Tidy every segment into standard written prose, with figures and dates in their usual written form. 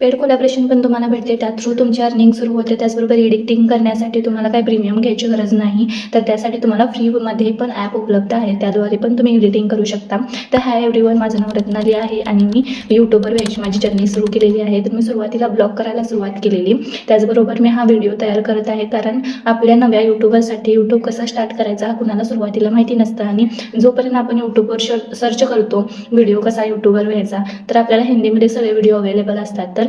Paid collaboration पण तुम्हाला भेटते, त्या थ्रू तुमची अर्निंग सुरू होते. त्याचबरोबर एडिटिंग करण्यासाठी तुम्हाला काही प्रीमियम घ्यायची गरज नाही, तर त्यासाठी तुम्हाला फ्रीमध्ये पण ॲप उपलब्ध आहे, त्याद्वारे पण तुम्ही एडिटिंग करू शकता. तर हाय एव्हरीवन, माझं नाव रत्नाली आहे आणि मी यूट्यूबवर व्हायची माझी जर्नी सुरू केलेली आहे. तर मी सुरुवातीला ब्लॉग करायला सुरुवात केलेली, त्याचबरोबर मी हा व्हिडिओ तयार करत आहे, कारण आपल्या नव्या यूट्यूबरसाठी यूट्यूब कसा स्टार्ट करायचा हा कुणाला सुरुवातीला माहिती नसतं. आणि जोपर्यंत आपण यूट्यूबवर सर्च करतो व्हिडिओ कसा यूट्यूबर व्हायचा, तर आपल्याला हिंदीमध्ये सगळे व्हिडिओ अवेलेबल असतात. तर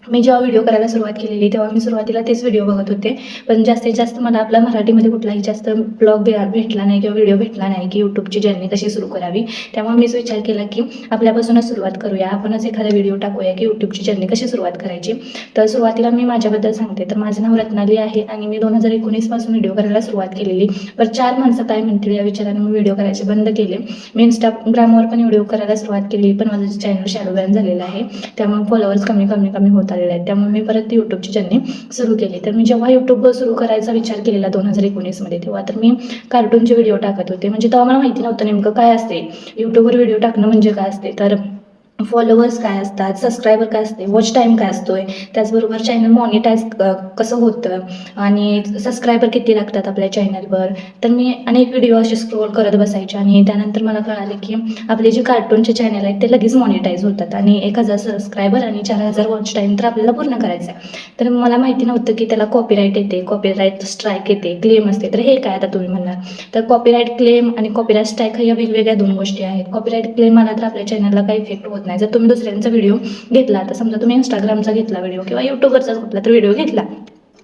मी जेव्हा व्हिडिओ करायला सुरुवात केलेली तेव्हा मी सुरुवातीला तेच व्हिडिओ बघत होते, पण जास्तीत जास्त मला आपला मराठीमध्ये कुठलाही जास्त ब्लॉग भेटला नाही किंवा व्हिडिओ भेटला नाही की यूट्यूबची जर्नी कशी सुरू करावी. त्यामुळे मीच विचार केला की आपल्यापासूनच सुरुवात करूया, आपणच एखादा व्हिडिओ टाकूया की यूट्यूबची जर्नी कशी सुरुवात करायची. तर सुरुवातीला मी माझ्याबद्दल सांगते. तर माझं नाव रत्नाली आहे आणि मी 2019 पासून व्हिडिओ करायला सुरुवात केलेली. पण 4 माणसं काय म्हणतील या विचाराने मी व्हिडिओ करायचे बंद केले. मी इंस्टाग्रामवर पण व्हिडिओ करायला सुरुवात केली, पण माझं चॅनल शॅडो बॅन झालेलं आहे, त्यामुळे फॉलोअर्स कमी होत आलेले आहेत. त्यामुळे मी परत यूट्यूबची जर्नी सुरू केली. तर मी जेव्हा यूट्यूब सुरू करायचा विचार केलेला 2019 मध्ये, तेव्हा तर मी कार्टूनचे व्हिडिओ टाकत होते. म्हणजे तेव्हा मला माहिती नव्हतं नेमकं काय असते यूट्यूबवर व्हिडिओ टाकणं म्हणजे काय असते, तर फॉलोअर्स काय असतात, सबस्क्रायबर काय असते, वॉच टाईम काय असतोय, त्याचबरोबर चॅनल मॉनिटाईज कसं होतं आणि सबस्क्रायबर किती लागतात आपल्या चॅनलवर. तर मी अनेक व्हिडिओ असे स्क्रोल करत बसायचे आणि त्यानंतर मला कळाले की आपले जे कार्टूनचे चॅनल आहेत ते लगेच मॉनिटाईज होतात आणि 1000 सबस्क्रायबर आणि 4000 वॉच टाईम तर आपल्याला पूर्ण करायचं आहे. तर मला माहिती नव्हतं की त्याला कॉपीराईट येते, कॉपीराईट स्ट्राईक येते, क्लेम असते. तर हे काय आता तुम्ही म्हणणार, तर कॉपीराईट क्लेम आणि कॉपीराईट स्ट्राईक या वेगवेगळ्या 2 गोष्टी आहेत. कॉपीराईट क्लेम आला तर आपल्या चॅनलला काही इफेक्ट होत नाही. जर तुम्ही दुसऱ्यांचा व्हिडिओ घेतला, तर समजा तुम्ही इंस्टाग्रामचा घेतला व्हिडिओ किंवा यूट्यूबवरचाच कुठला तर व्हिडिओ घेतला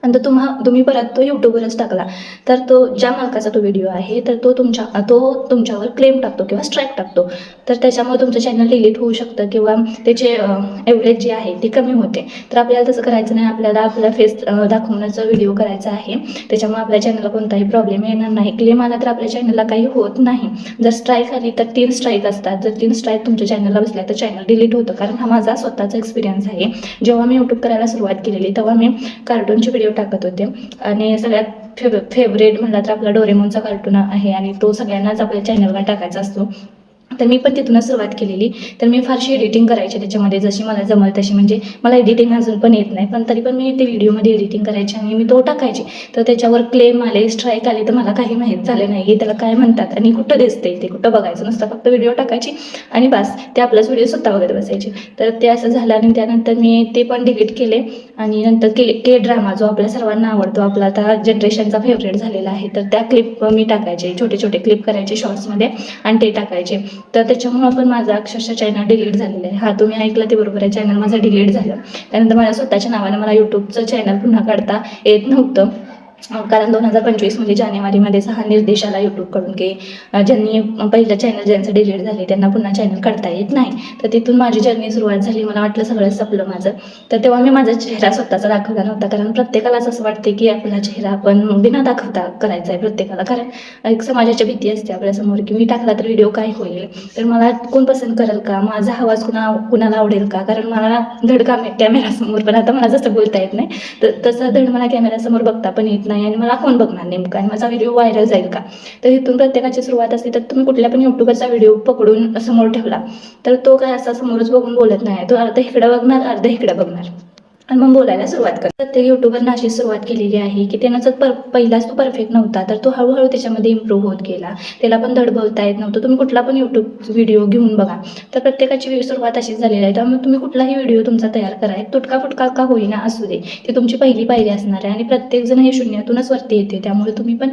आणि तुम्ही परत तो यूट्यूबवरच टाकला, तर तो ज्या मालकाचा तो व्हिडिओ आहे तर तो तुमच्यावर क्लेम टाकतो किंवा स्ट्राईक टाकतो. तर त्याच्यामुळे तुमचं चॅनल डिलीट होऊ शकतं किंवा त्याचे एव्हरेज जी आहे ती कमी होते. तर आपल्याला तसं करायचं नाही, आपल्याला आपला फेस दाखवण्याचा व्हिडिओ करायचा आहे. त्याच्यामुळे आपल्या चॅनलला कोणताही प्रॉब्लेम येणार नाही. क्लेम आला तर आपल्या चॅनलला काही होत नाही. जर स्ट्राईक आली तर 3 स्ट्राईक असतात. जर 3 स्ट्राईक तुमच्या चॅनलला बसल्या तर चॅनल डिलीट होतं. कारण हा माझा स्वतःचा एक्सपिरियन्स आहे. जेव्हा मी यूट्यूब करायला सुरुवात केलेली तेव्हा मी कार्टूनचे व्हिडिओ टाकत होते आणि सगळ्यात फेवरेट म्हणला तर आपला डोरेमॉनचा कार्टून आहे आणि तो सगळ्यांनाच आपल्या चॅनलवर टाकायचा असतो. तर मी पण तिथूनच सुरुवात केलेली. तर मी फारशी एडिटिंग करायची त्याच्यामध्ये, जशी मला जमल तशी. म्हणजे मला एडिटिंग अजून पण येत नाही, पण तरी पण मी ते व्हिडिओमध्ये एडिटिंग करायची आणि मी तो टाकायची. तर त्याच्यावर क्लेम आले, स्ट्राईक आले, तर मला काही माहीत झालं नाही की त्याला काय म्हणतात आणि कुठं दिसते ते, कुठं बघायचं नसतं. फक्त व्हिडिओ टाकायची आणि बस ते आपलाच व्हिडिओ स्वतः बघत बसायचे. तर ते असं झालं आणि त्यानंतर मी ते पण डिलीट केले. आणि नंतर के ड्रामा जो आपल्या सर्वांना आवडतो, आपला आता जनरेशनचा फेवरेट झालेला आहे, तर त्या क्लिप मी टाकायचे, छोटे छोटे क्लिप करायचे शॉर्ट्समध्ये आणि ते टाकायचे. तर त्याच्यामुळं पण माझा अक्षरशः चॅनल डिलीट झालेलं आहे. हा तुम्ही ऐकलं ते बरोबर आहे, चॅनल माझं डिलीट झालं. त्यानंतर माझ्या स्वतःच्या नावाने मला यूट्यूबचं चॅनल पुन्हा काढता येत नव्हतं, कारण 2025 म्हणजे जानेवारीमध्येच हा निर्देश आला यूट्यूबकडून की ज्यांनी पहिलं चॅनल ज्यांचं डिलीट झाले त्यांना पुन्हा चॅनल काढता येत नाही. तर तिथून माझी जर्नी सुरुवात झाली. मला वाटलं सगळं संपलं माझं. तर तेव्हा मी माझा चेहरा स्वतःचा दाखवला नव्हता, कारण प्रत्येकालाच असं वाटते की आपला चेहरा आपण बिना दाखवता करायचा आहे प्रत्येकाला. कारण एक समाजाची भीती असते आपल्यासमोर की मी टाकला तर व्हिडिओ काय होईल, तर मला कोण पसंत करेल का, माझा आवाज कुणाला आवडेल का. कारण मला धड कॅमेरासमोर पण आता मला जसं बोलता येत नाही तर तसं धड मला कॅमेरासमोर बघता पण येत नाही आणि मला कोण बघणार नेमकं आणि माझा व्हिडिओ व्हायरल जाईल का. तर इथून प्रत्येकाची सुरुवात असते. तर तुम्ही कुठल्या पण यूट्यूबरचा व्हिडिओ पकडून समोर ठेवला तर तो काय असा समोरच बघून बोलत नाही, तो अर्धा इकडं बघणार अर्धा इकडं बघणार आणि मग बोलायला सुरुवात कर. प्रत्येक यूट्यूबरनं अशी सुरुवात केलेली आहे की त्यानं जर पहिलाच तो परफेक्ट नव्हता तर तो हळूहळू त्याच्यामध्ये इम्प्रूव्ह होत गेला. त्याला पण धड बोलता येत नव्हतं. तुम्ही कुठला पण यूट्यूब व्हिडिओ घेऊन बघा, तर प्रत्येकाची सुरुवात अशीच झालेली आहे. त्यामुळे तुम्ही कुठलाही व्हिडिओ तुमचा तयार करा, एक तुटका फुटका का होईना असू दे, ती तुमची पहिली पायरी असणार आहे. आणि प्रत्येकजण हे शून्यातूनच वरती येते, त्यामुळे तुम्ही पण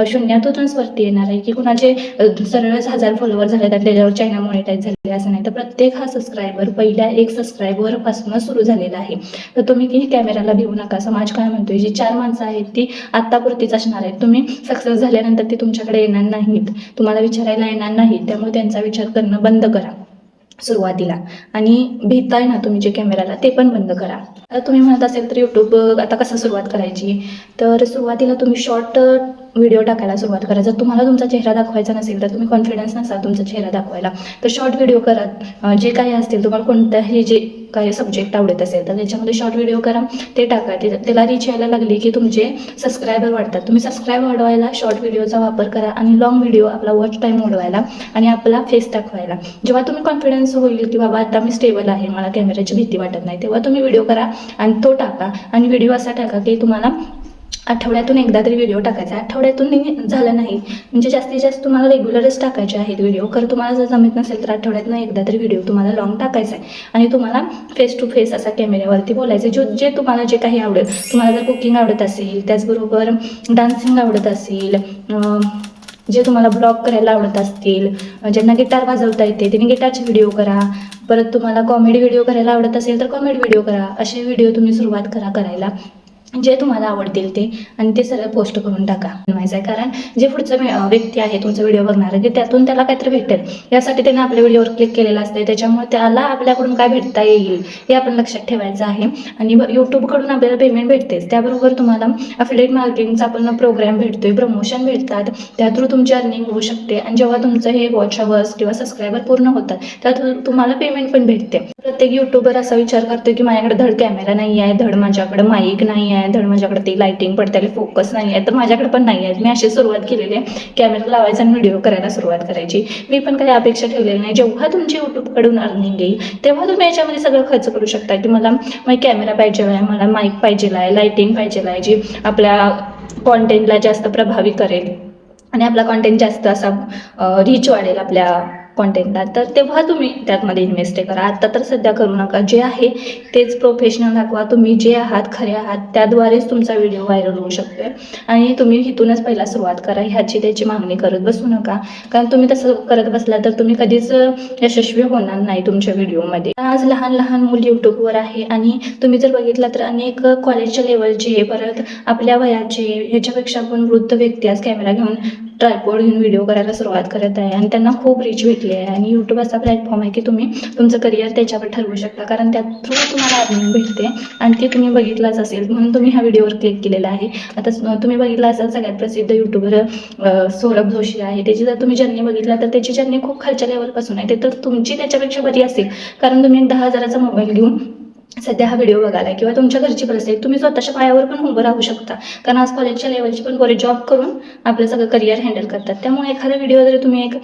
शून्यातूनच वरती येणार आहे. की कुणाचे सरळच 1000 फॉलोअर झाले आणि त्याच्यावर चॅनल मॉनिटाईज झाले असं नाही. तर प्रत्येक हा सबस्क्रायबर पहिल्या 1 सबस्क्रायबर पासूनच सुरू झालेला आहे. तर तुम्ही की कॅमेराला भिवू नका. समाज काय म्हणतोय, जी 4 माणसं आहेत ती आत्तापुरतीच असणार आहेत. तुम्ही सक्सेस झाल्यानंतर ती तुमच्याकडे येणार नाहीत, तुम्हाला विचारायला येणार नाहीत. त्यामुळे त्यांचा विचार करणं बंद करा सुरुवातीला. आणि भिताय ना तुम्ही जे कॅमेराला, ते पण बंद करा. आता तुम्ही म्हणत असेल तर यूट्यूब आता कसं सुरुवात करायची, तर सुरुवातीला तुम्ही शॉर्ट व्हिडिओ टाकायला सुरुवात करा. जर तुम्हाला तुमचा चेहरा दाखवायचा नसेल, तर तुम्ही कॉन्फिडन्स नसाल तुमचा चेहरा दाखवायला, तर शॉर्ट व्हिडिओ करा. जे काही असतील तुम्हाला कोणताही जे काही सब्जेक्ट आवडत असेल तर त्याच्यामध्ये शॉर्ट व्हिडिओ करा, ते टाका. त्याला रीच यायला लागली की तुमचे सबस्क्रायबर वाढतात. तुम्ही सबस्क्राईब वाढवायला शॉर्ट व्हिडिओचा वापर करा आणि लॉंग व्हिडिओ आपला वॉच टाईम वाढवायला आणि आपला फेस दाखवायला. जेव्हा तुम्ही कॉन्फिडन्स होईल की बाबा आता मी स्टेबल आहे, मला कॅमेऱ्याची भीती वाटत नाही, तेव्हा तुम्ही व्हिडिओ करा आणि तो टाका. आणि व्हिडिओ असा टाका की तुम्हाला आठवड्यातून एकदा तरी व्हिडिओ टाकायचा आहे. आठवड्यातून झालं नाही म्हणजे जास्तीत जास्त तुम्हाला रेग्युलरच टाकायचे आहेत व्हिडिओ. कारण तुम्हाला जर जमत नसेल तर आठवड्यातून एकदा तरी व्हिडिओ तुम्हाला लॉंग टाकायचा आहे आणि तुम्हाला फेस टू फेस असा कॅमेऱ्यावरती बोलायचं. जे तुम्हाला जे काही आवडेल, तुम्हाला जर कुकिंग आवडत असेल, त्याचबरोबर डान्सिंग आवडत असेल, जे तुम्हाला ब्लॉग करायला आवडत असतील, ज्यांना गिटार वाजवता येते त्यांनी गिटारचे व्हिडिओ करा. परत तुम्हाला कॉमेडी व्हिडिओ करायला आवडत असेल तर कॉमेडी व्हिडिओ करा. असे व्हिडिओ तुम्ही सुरुवात करा करायला जे तुम्हाला आवडतील ते, आणि ते सगळं पोस्ट करून टाका. बनवायचं आहे कारण जे पुढचं व्यक्ती आहे तुमचा व्हिडिओ बघणार आहे, त्यातून त्याला काहीतरी भेटेल यासाठी त्याने आपल्या व्हिडिओवर क्लिक केलेलं असते. त्याच्यामुळे त्याला आपल्याकडून काय भेटता येईल हे आपण लक्षात ठेवायचं आहे. आणि यूट्यूबकडून आपल्याला पेमेंट भेटतेच, त्याबरोबर तुम्हाला अफिलिएट मार्केटिंगचा पण प्रोग्राम भेटतोय, प्रमोशन भेटतात, त्या थ्रू तुमची अर्निंग होऊ शकते. आणि जेव्हा तुमचं हे वॉच अवर्स किंवा सबस्क्रायबर पूर्ण होतात त्या तुम्हाला पेमेंट पण भेटते. प्रत्येक यूट्यूबर असा विचार करतो की माझ्याकडे धड कॅमेरा नाही आहे, धड माझ्याकडे माईक नाही आहे, धड माझ्याकडे ती लाइटिंग पडताली फोकस नाही आहे. तर माझ्याकडे पण नाही आहे. मी अशी सुरुवात केलेली आहे, कॅमेरा लावायचा आणि व्हिडिओ करायला सुरुवात करायची. मी पण काही अपेक्षा ठेवलेली नाही. जेव्हा तुमची यूट्यूबकडून अर्निंग येईल तेव्हा तुम्ही याच्यामध्ये सगळं खर्च करू शकता की मला कॅमेरा पाहिजे आहे, मला माईक पाहिजे आहे, लाइटिंग पाहिजे आहे, जी आपल्या कॉन्टेंटला जास्त प्रभावी करेल आणि आपला कॉन्टेंट जास्त असा रीच वाढेल आपल्या कॉन्टेंटला, तर तेव्हा तुम्ही त्यातमध्ये इन्व्हेस्ट करा. आता तर सध्या करू नका. जे आहे तेच प्रोफेशनल दाखवा. तुम्ही जे आहात खरे आहात त्याद्वारेच तुमचा व्हिडिओ व्हायरल होऊ शकतो आणि तुम्ही इथूनच पहिला सुरुवात करा. ह्याची त्याची मागणी करत बसू नका, कारण तुम्ही तसं करत बसला तर तुम्ही कधीच यशस्वी होणार नाही तुमच्या व्हिडिओमध्ये. आज लहान लहान मुलं यूट्यूबवर आहे आणि तुम्ही जर बघितलं तर अनेक कॉलेजच्या लेवलचे, परत आपल्या वयाचे, ह्याच्यापेक्षा पण वृद्ध व्यक्ती आज कॅमेरा घेऊन ट्रायपॉड घेऊन व्हिडिओ करायला सुरुवात करत आहे आणि त्यांना खूप रीच भेटली आहे. आणि यूट्यूब असा प्लॅटफॉर्म आहे की तुम्ही तुमचं करिअर त्याच्यावर ठरवू शकता, कारण त्या थ्रू तुम्हाला अर्निंग भेटते आणि ते तुम्ही बघितलाच असेल म्हणून तुम्ही ह्या व्हिडिओवर क्लिक केलेला आहे. आता तुम्ही बघितला असाल सगळ्यात प्रसिद्ध यूट्यूबर सौरभ जोशी आहे. त्याची जर तुम्ही जर्नी बघितला तर त्याची जर्नी खूप खालच्या लेवलपासून आहे. ते तर तुमची त्याच्यापेक्षा बरी असेल, कारण तुम्ही 10,000चा मोबाईल घेऊन सध्या हा व्हिडिओ बघायला किंवा तुमच्या घरची परिस्थिती, तुम्ही स्वतःच्या पायावर पण उभं राहू शकता. कारण आज कॉलेजच्या लेवलची पण पोरे जॉब करून आपलं सगळं करिअर हँडल करतात. त्यामुळे एखादा व्हिडिओ जरी तुम्ही एक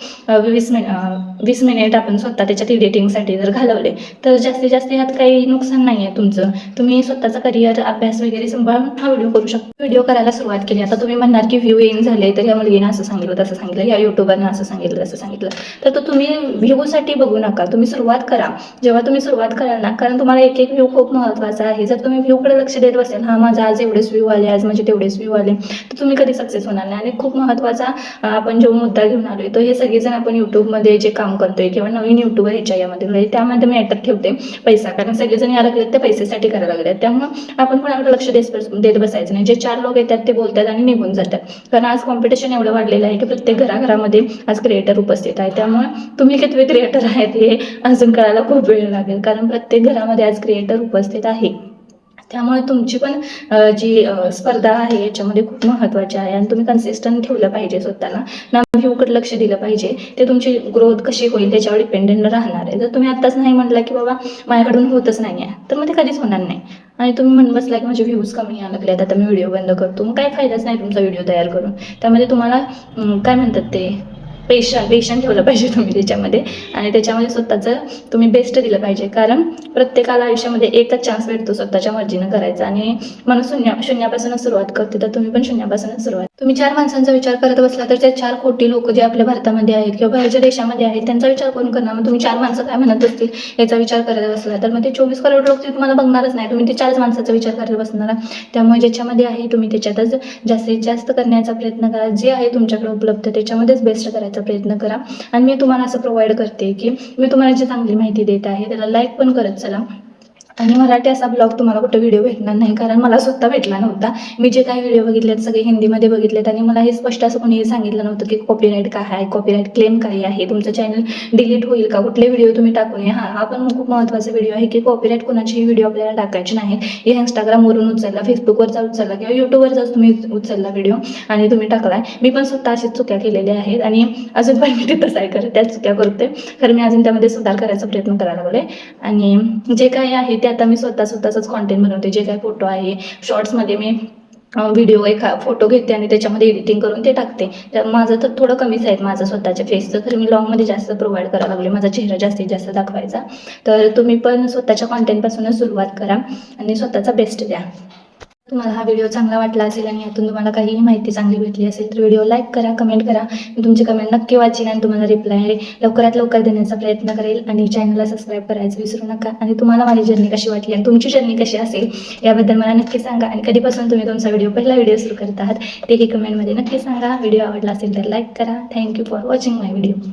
20 मिनिट आपण स्वतः त्याच्यात एडिटिंगसाठी जर घालवले तर जास्तीत जास्त यात काही नुकसान नाही आहे तुमचं. तुम्ही स्वतःचा करिअर अभ्यास वगैरे सांभाळून हा व्हिडिओ करू शकता. व्हिडिओ करायला सुरुवात केली. आता तुम्ही म्हणणार की व्ह्यू येईन झाले तर या मुलगीनं असं सांगितलं तसं सांगितलं, या यूट्यूबरनं असं सांगितलं तसं सांगितलं, तर तुम्ही व्ह्यूसाठी बघू नका. तुम्ही सुरुवात करा. जेव्हा तुम्ही सुरुवात कराल ना, कारण तुम्हाला एक एक व्ह्यू खूप महत्त्वाचा आहे. जर तुम्ही व्ह्यूकडे लक्ष देत बसेल, हा माझा आज एवढेच व्ह्यू आले, आज माझे तेवढेच व्ह्यू आले, तर तुम्ही कधी सक्सेस होणार नाही. आणि खूप महत्त्वाचा आपण जो मुद्दा घेऊन आलोय तो हे सगळेजण आपण यूट्यूबमध्ये जे काम करतोय किंवा नवीन यूट्यूबर ह्याच्या यामध्ये त्यामध्ये मी ॲटक ठेवते पैसा, कारण सगळेजण यायला लागलेत ते पैसेसाठी करायला लागलेत. त्यामुळे आपण कोणाकडे लक्ष देत बसायचं नाही. जे 4 लोक येतात ते बोलतात आणि निघून जातात, कारण आज कॉम्पिटिशन एवढं वाढलेलं आहे की प्रत्येक घराघरामध्ये आज क्रिएटर उपस्थित आहे. त्यामुळे तुम्ही कितवे क्रिएटर आहेत हे अजून कळायला खूप वेळ लागेल, कारण प्रत्येक घरामध्ये आज क्रिएटर उपस्थित आहे. त्यामुळे तुमची पण जी स्पर्धा आहे याच्यामध्ये खूप महत्त्वाची आहे आणि तुम्ही कन्सिस्टंट ठेवलं पाहिजे स्वतःला ना. व्ह्यूकडे लक्ष दिलं पाहिजे. ते तुमची ग्रोथ कशी होईल त्याच्यावर डिपेंडेंट राहणार आहे. जर तुम्ही आत्ताच नाही म्हटलं की बाबा माझ्याकडून होतच नाही आहे, तर मग ते कधीच होणार नाही. आणि तुम्ही म्हणत बसला की माझे व्ह्यूज कमी यायला लागले, आता मी व्हिडिओ बंद करतो, मग काय फायदाच नाही तुमचा व्हिडिओ तयार करून. त्यामध्ये तुम्हाला काय म्हणतात ते पेशंट ठेवलं पाहिजे तुम्ही त्याच्यामध्ये, आणि त्याच्यामध्ये स्वतःचं तुम्ही बेस्ट दिलं पाहिजे. कारण प्रत्येकाला आयुष्यामध्ये एकच चान्स भेटतो स्वतःच्या मर्जीनं करायचा, आणि म्हणून शून्यापासूनच सुरुवात करते, तर तुम्ही पण शून्यापासूनच सुरुवात. तुम्ही 4 माणसांचा विचार करत बसला तर त्या 4 कोटी लोक जे आपल्या भारतामध्ये आहेत किंवा बाहेरच्या देशामध्ये आहेत त्यांचा विचार कोण करणार. मग तुम्ही 4 माणसं काय म्हणत असतील याचा विचार करत बसला तर मग ते 24 करोड लोक तुम्हाला बघणारच नाही. तुम्ही ते 4 माणसाचा विचार करत बसणार. त्यामुळे ज्याच्यामध्ये आहे तुम्ही त्याच्यातच जास्तीत जास्त करण्याचा प्रयत्न करा. जे आहे तुमच्याकडे उपलब्ध त्याच्यामध्येच बेस्ट करायचा प्रयत्न करा. आणि मी तुम्हाला असं प्रोव्हाइड करते की मी तुम्हाला जी चांगली माहिती देत आहे त्याला लाईक पण करत चला, आणि मराठी असा ब्लॉग तुम्हाला कुठं व्हिडिओ भेटणार नाही, कारण मला स्वतः भेटला नव्हता. मी जे काही व्हिडिओ बघितलेत सगळे हिंदीमध्ये बघितलेत आणि मला हे स्पष्ट असं कोणीही सांगितलं नव्हतं की कॉपीराईट काय आहे, कॉपीराईट क्लेम काय आहे, तुमचं चॅनल डिलीट होईल का, कुठले व्हिडिओ तुम्ही टाकू नये. हा पण खूप महत्त्वाचा व्हिडिओ आहे की कॉपीराईट कोणाचीही व्हिडिओ आपल्याला टाकायचे नाहीत. हे इंस्टाग्रामवरून उचलला, फेसबुकवरचा उचलला किंवा यूट्यूबवरचाच तुम्ही उचलला व्हिडिओ आणि तुम्ही टाकलाय. मी पण स्वतः अशीच चुक्या केलेल्या आहेत आणि अजून पण मी तिथंच आहे करत त्याच चुक्या करते. खरं मी अजून त्यामध्ये सुधार करायचा प्रयत्न करायला लागले आणि जे काही आहे ते आता मी स्वतःच कॉन्टेंट बनवते. जे काही फोटो आहे शॉर्ट्समध्ये मी व्हिडिओ फोटो घेते आणि त्याच्यामध्ये एडिटिंग करून ते टाकते. तर माझं तर थोडं कमीच आहे माझं स्वतःच्या फेसचं, तर मी लॉंगमध्ये जास्त प्रोव्हाइड करायला लागले माझा चेहरा जास्तीत जास्त दाखवायचा. तर तुम्ही पण स्वतःच्या कॉन्टेंटपासूनच सुरुवात करा आणि स्वतःचा बेस्ट द्या. तुम्हाला हा व्हिडिओ चांगला वाटला असेल आणि यातून तुम्हाला काहीही माहिती चांगली भेटली असेल तर व्हिडिओ लाईक करा, कमेंट करा. मी तुमची कमेंट नक्की वाचीन आणि तुम्हाला रिप्लाय लवकरात लवकर देण्याचा प्रयत्न करेल. आणि चॅनलला सबस्क्राईब करायचं विसरू नका. आणि तुम्हाला माझी जर्नी कशी वाटली आणि तुमची जर्नी कशी असेल याबद्दल मला नक्की सांगा. आणि कधीपासून तुम्ही तुमचा पहिला व्हिडिओ सुरू करत आहात तेही कमेंटमध्ये नक्की सांगा. व्हिडिओ आवडला असेल तर लाईक करा. Thank you for watching my video.